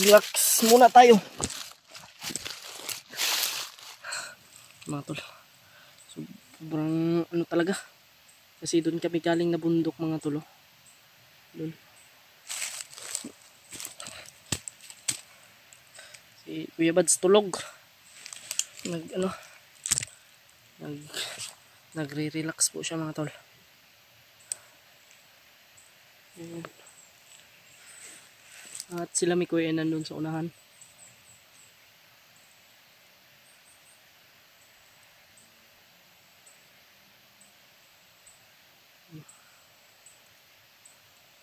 Relax muna tayo. Mga tol. Sobrang ano talaga. Kasi doon kami galing na bundok mga tol. Doon. Si Kuya Bads tulog. Nagre-relax po siya mga tol. Ayan. At sila may Kuya nandun sa unahan.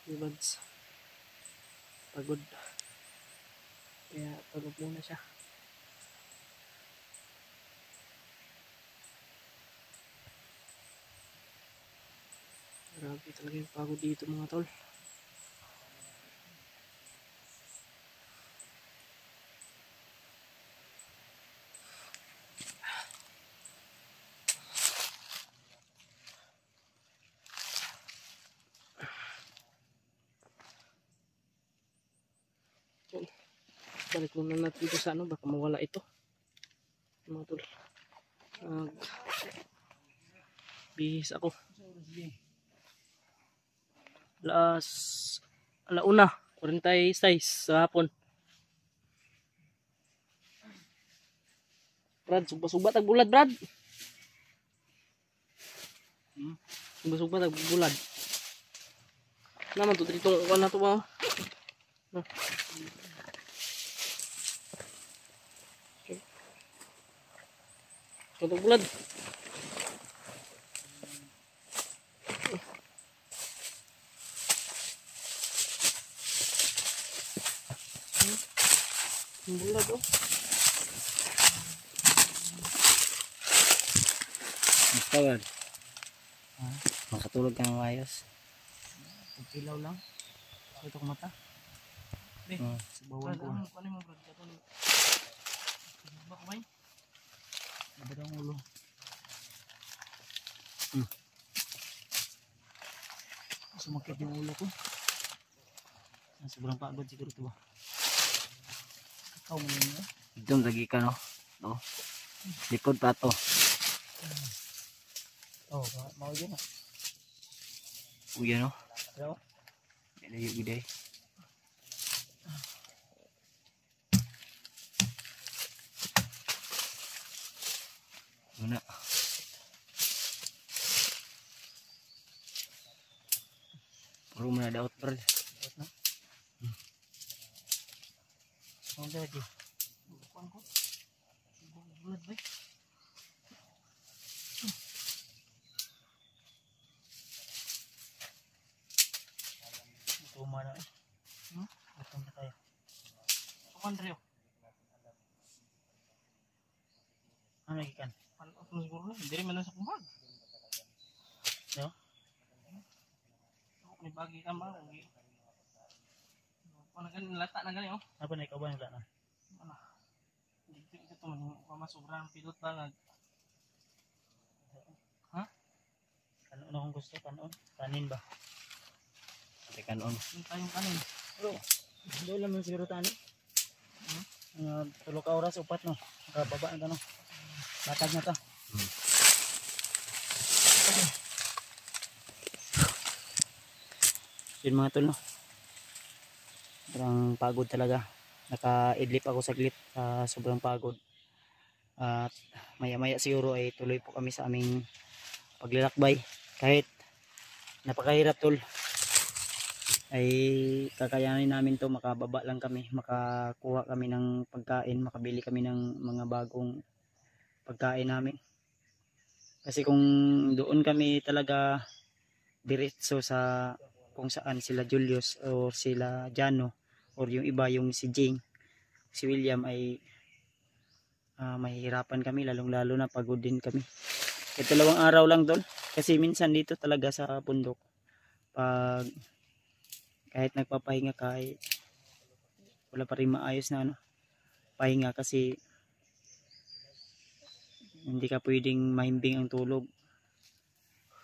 Kuya Bads pagod. Kaya pagod muna siya. Grabe talaga yung pagod dito mga tol. Balik muna natin dito sa ano, baka mawala ito mga tol. Bihis ako. Alauna 46 sa hapon. Brad, sugba-sugba tag bulad Brad. Sugba-sugba tag bulad. Naman to dito ko na to ba. Tag bulad. Bulad oh. Tawad. Makatulog ka ng ayos. Ilaw lang. Ito ko mata. Subawan ko. Ano mo Brad? Subawan ko ba? Nabada ang ulo. Sumakit yung ulo ko. Sobrang pagod siguro ito ba? Kakao mo yun eh. Itong lagi ka no. No. Likod pa to. Oh, mau yun ah. Uya no. Pero? Layo giday. Muna. Puro mo na daot Brad. Daot na? Mau lagi. Bukan ko. Bulat ba? Ito mana eh. Ito na tayo. Kuman Rio. Ano ikan? Ano siguro na? Hindi rin man sa kumag. No? Ako ni bagi ka ba? Ano ganun lata na ganun oh. Apa na ikaw ba nila na? Ano? Ito man mama sobrang pilot ba ha? Ano kung gusto kanon? Kanin ba? Kanon. Yung tayong kanin. Pero doon lang yung siguro tanin. Tulog ka oras upat no. Kababa na no. Latag na to. Yun mga tol no. Sobrang pagod talaga. Naka-idlip ako saglit. Sobrang pagod. At maya-maya siguro ay tuloy po kami sa aming paglalakbay. Kahit napakahirap tol, ay kakayanin namin to. Makababa lang kami, makakuha kami ng pagkain, makabili kami ng mga bagong pagkain namin. Kasi kung doon kami talaga diretso sa kung saan sila Julius o sila Jano or yung iba yung si Jing, si William ay mahihirapan kami, lalong lalo na pagod din kami. Ito 2 araw lang tol, kasi minsan dito talaga sa bundok pag kahit nagpapahinga ka ay wala pa rin maayos na ano, pahinga kasi hindi ka pwedeng mahimbing ang tulog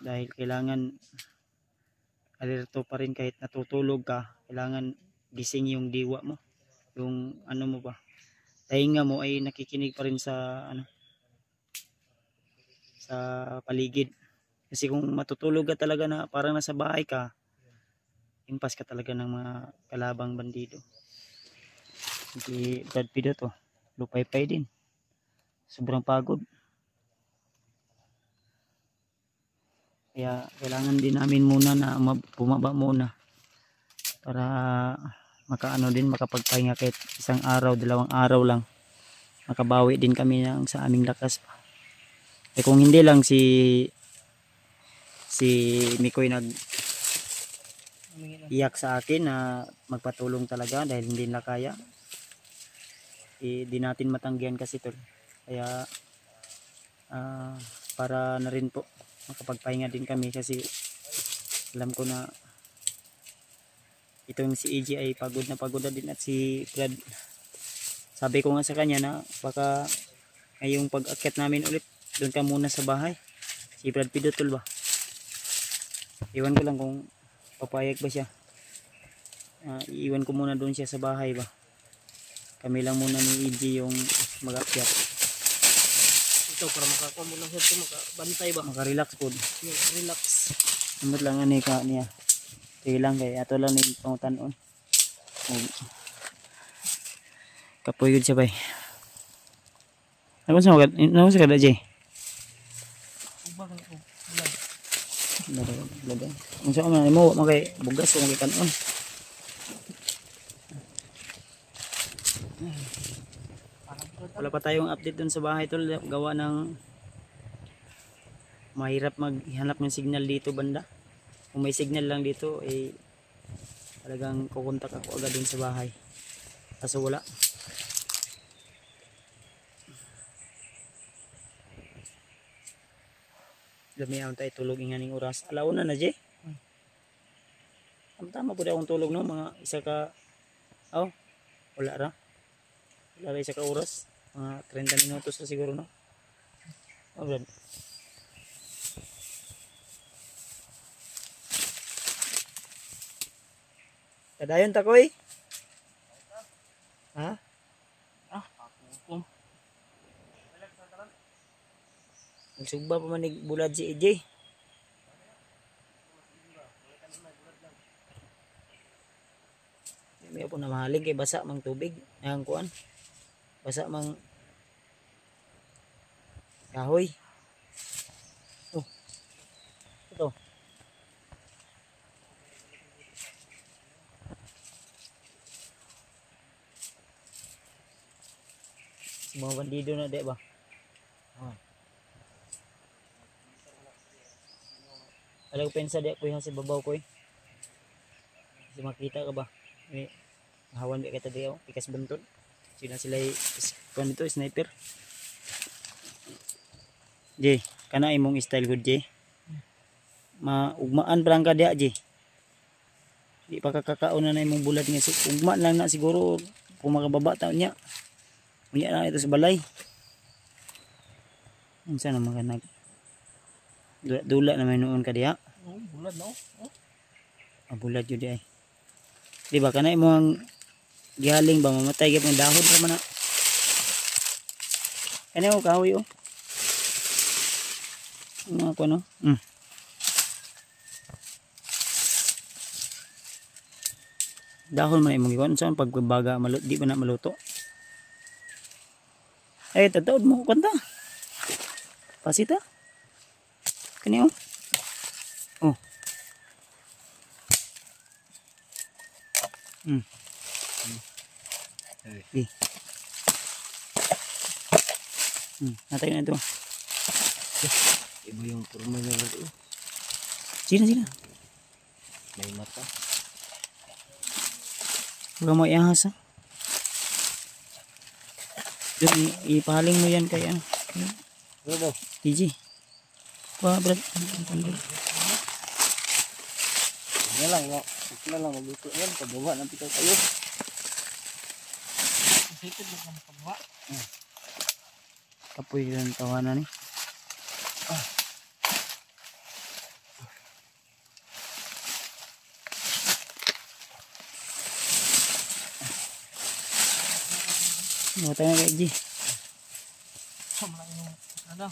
dahil kailangan alerto pa rin kahit natutulog ka, kailangan gising yung diwa mo yung ano mo ba, tainga mo ay nakikinig pa rin sa ano, sa paligid. Kasi kung matutulog ka talaga na parang nasa bahay ka, impas ka talaga ng mga kalabang bandido. Hindi Brad Pitt to, lupay-pay din. Sobrang pagod. Kaya kailangan din namin muna na bumaba muna para makaano din, makapagpahinga kahit isang araw, dalawang araw lang. Makabawi din kami ng sa aming lakas. Eh kung hindi lang si Mikoy iyak sa akin na magpatulong talaga dahil hindi na kaya, di natin matanggihan kasi tol. Kaya para na rin po makapagpahinga din kami kasi alam ko na itong si EJ ay pagod na din, at si Brad, sabi ko nga sa kanya na baka ngayong pag-akyat namin ulit doon ka muna sa bahay, si Brad Pidotol ba, iwan ko lang kung papayag ba siya. Iiwan ko muna doon siya sa bahay ba, kami lang muna ni EJ yung mag-akyat. Ito para makakuha mo lang siya ito, makabantay ba? Makarelax po. Relax. Sumot lang ani ka niya. Sige lang kay ato lang ni pangutanon. Kapoy yun siya bay. Ano sa kada Jay? Ubang ko. Lada. Unsa man mo makay bugas o makay kanon. Wala pa tayong update dun sa bahay tol, gawa ng mahirap maghanap ng signal dito banda. Kung may signal lang dito eh talagang kukontak ako agad dun sa bahay. Kaso wala. Lamiyaw tayo tulog inganing oras. Alauna na Jay. Tama po akong tulog no, mga isa ka wala ra. Wala ra isa ka oras. Mga 30 minutos na siguro no. Brad. Kadayon ta koy. Ha? Ako. Nagsugba pa man bulad si EJ. May po na mahalig kay basa mang tubig. Ayang kuan. Basa mang kahoy. Oh. Ito. Mga bandido na di ba? Alam ko pensa di ako yung sa babaw ko eh. Kasi makita ka ba? May hawan di kita di ako. Pikas bantod. Sila kuan dito, sniper. Jay, kana imong style good Jay. Maugmaan parang ka diya Jay. Di pa kakakaon na imong bulat nga. Ugma lang na siguro kung makababa taon niya. Unya na ito sa balay. Unsa naman ka nag dula naman noon ka diha. Bulad no? Bulad yun di ay. Di ba kana imong gihaling ba mamatay gyud ng dahon ra man na. Kani mo kahoy oh. Ano ko no? Dahon man imong giwan sa pagbaga di ba na maluto. Ay tataod mo kanta. Pasita. Kani oh. Oh. Natay na ito. Iba yung kurma niya ito. Sino? May mata. Huwag mo ihas ha. Yun, ipahaling mo yan kay ano. Ano daw? TG. Brad. Yan lang, no? Ito na lang, magluto yan. Pababa ng pitaw tayo. Sikit mo ka makababa. Kapoy yung tawanan eh. Buta na kay G. Ano?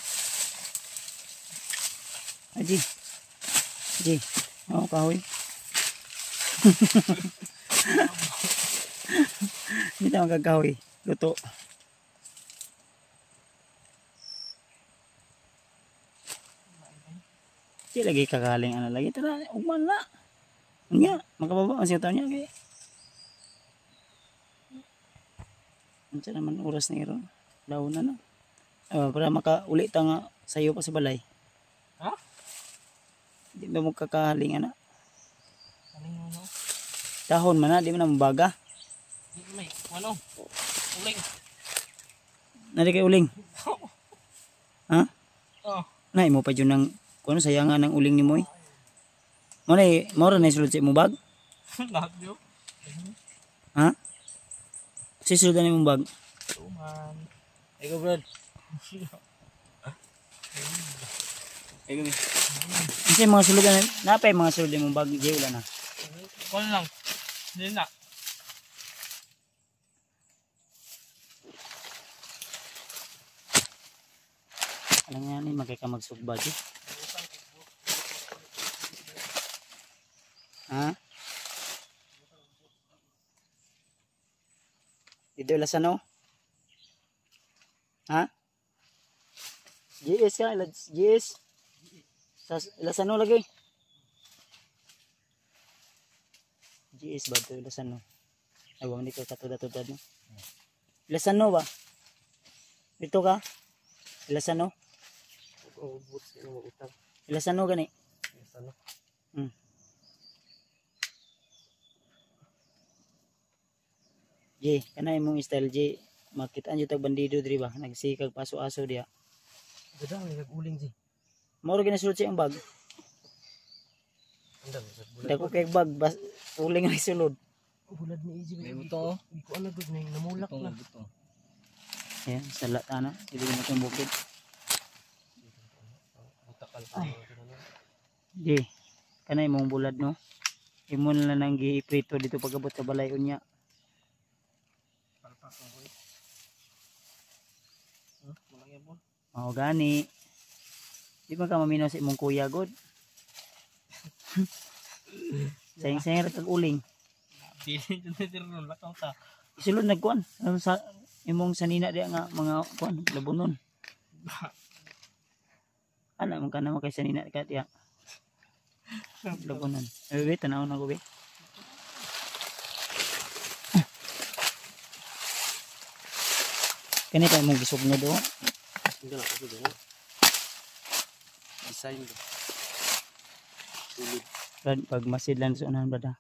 Ay, G. G. Oo, kahoy. Hindi tayo magkakahoy. Luto. Di lagi kakaling ano lagi. Tara, ugman na. Nga, makababa. Ang siya taon niya. Okay. Ano siya naman oras na iro? Daw na no. Para makauli ta nga sayo pa sa balay. Ha? Di ba mo kakaling ana? Ano yung ano? Dahon man na, di mo na mabaga. May, ano? Uling. Nari kay uling. Ha? Oh. Nay mo pa jud nang kuno sayangan ng uling ni mo. Mo na sulod sa mo bag. Lahat yun. Ha? Sisulod na mo bag. Tuman. Ego, Brad. Ego, mi. Kasi mga sulod na napay mga sulod mo bag di wala na. Kung lang. Hindi na. Alam nga ni magkay ka magsugba di. Ha? Dito ilasan no? Ha? GS ka, GS. Ilasan no lagi. GS ba ito ilasan no? Ay, wang dito katudad-tudad no? Ilasan no ba? Dito ka? Ilasan no? Ilasan no gani? Ilasan no? J, kanay mong style J, makitaan yung tag bandido diri ba? Nagsikag paso-aso diya. Gada, may nag-uling di. Mauro ginasulod sa iyong bag. Dako kay bag, uling na isulod. Bulad ni Easy. May buto. Hindi ko alam na yung namulak na. Ayan, salat na. Hindi mo itong bukid. Ay. J, kanay mong bulad no? Imo na lang gi-prito dito pagabot sa balayon niya. Oo gani. Di ba ka maminaw sa imong kuya god? Sayang-sayang kag uling. Dili dyan na dito lakaw ta. Isulod nagkuan. Ano sa imong sanina diya nga mga kuan labunon. Ana man kana mo kay sanina ka diya. Labunon. Bebe tanaw na ko be. Kani pa imong gisugno do. Hindi na kasi doon. Design do. Sulit. Brad, pag masidlan sa unahan brad ha.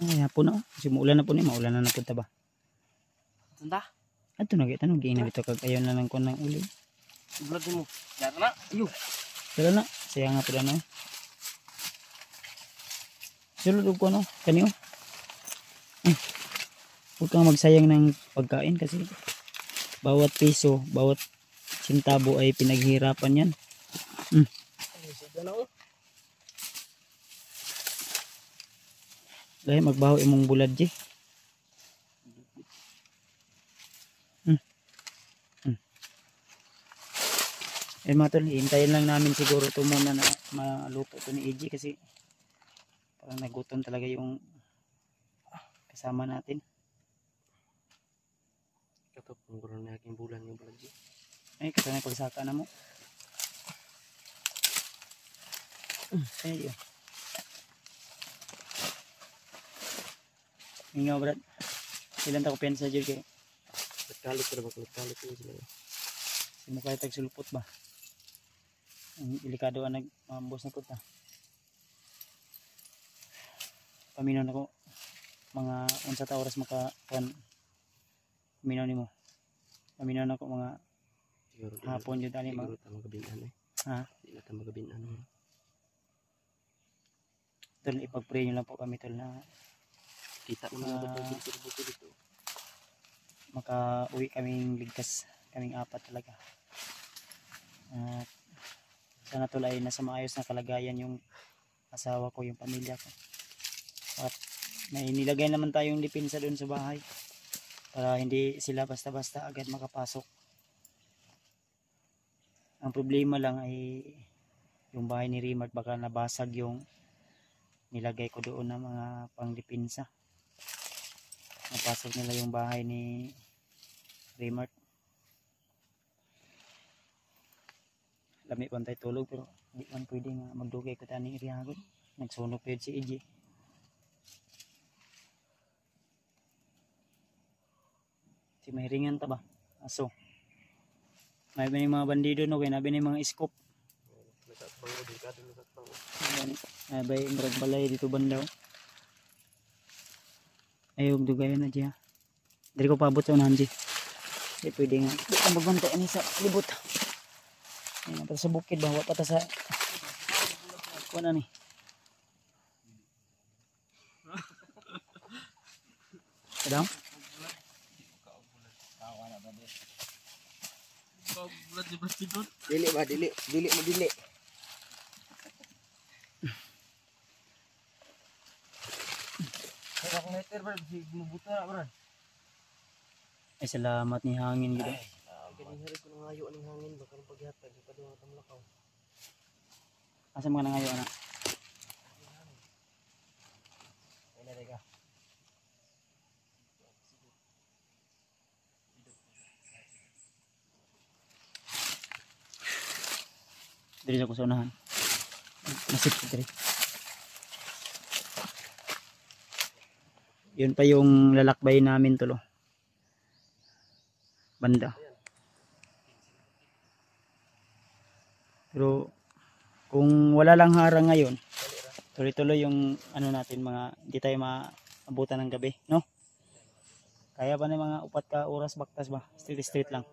Ay, hapon na. Kasi muulan na po ni. Maulan na napunta ba? Tanda? Ato na kita. Tanong giinag ito kag ayaw na lang ko ng uli. Bulad mo. Yara na. Ayun. Pero na. Saya nga po na no. Sulod ko no. Kanyo. Huwag kang magsayang ng pagkain kasi bawat piso, bawat sintabo ay pinaghirapan yan. Dahil magbaho imong bulad di. Eh mga tol, hintayin lang namin siguro ito muna na maluto ito ni EG kasi parang nagutom talaga yung kasama natin. Ito, pangguran na aking bulan yung bulad di. Ay, kasi na pagsaka na mo. Ay, yun. Hingaw, brad. Ilan ta ko pensa dyan kayo? Nagkalit ka na ba? Nagkalit yun sila. Simukay tagsulpot ba? Ang delikado ang nagmambos na ko ta. Paminaw na ko. Mga unsa ta oras makakuan. Paminaw ni mo. Paminaw na ko mga hapon yun tani mga. Siguro ta magabinan eh. Ha? Hindi na ta magabinan. Tol, ipag-pray nyo lang po kami tol na Kita mo na ba dito? maka-uwi kaming ligtas. Kaming apat talaga. At sana tol ay nasa maayos na kalagayan yung asawa ko, yung pamilya ko. At may nilagay naman tayong depensa doon sa bahay. para hindi sila basta-basta agad makapasok. Ang problema lang ay yung bahay ni Rimart, baka nabasag yung nilagay ko doon ng mga pangdepensa. Napasok nila yung bahay ni Rimart. Lami pantay tulog pero di man pwede nga magdugay ko tani irihagon. Nagsunog pa yun si EJ. Si mahiringan ta ba? Aso. May mga bandido no, kaya nabi ni mga iskop. Ay bay murag balay dito bandaw. Ayog dugayon na diya. Diri ko paabot sa unahan di. Di pwede nga. Di ka magbantay ani sa libot. Ayun pa sa bukid ba, wa pa ta sa kuno ni. Kadang? Dili ba, dili mo dili. Kaya kung meter ba, mabuta na bro. Ay salamat ni hangin gid. Kanihari ko nang ayo ng hangin baka nang paghatag ipadung ang lakaw. Asa mga nangayo ana? Ay ka. Diri sa kusunahan. Nasip ko diri. Yun pa yung lalakbay namin tulo. Banda. Pero kung wala lang harang ngayon, tuloy-tuloy yung ano natin, mga hindi tayo maabutan ng gabi, no? Kaya ba na mga 4 ka oras baktas ba? Street lang.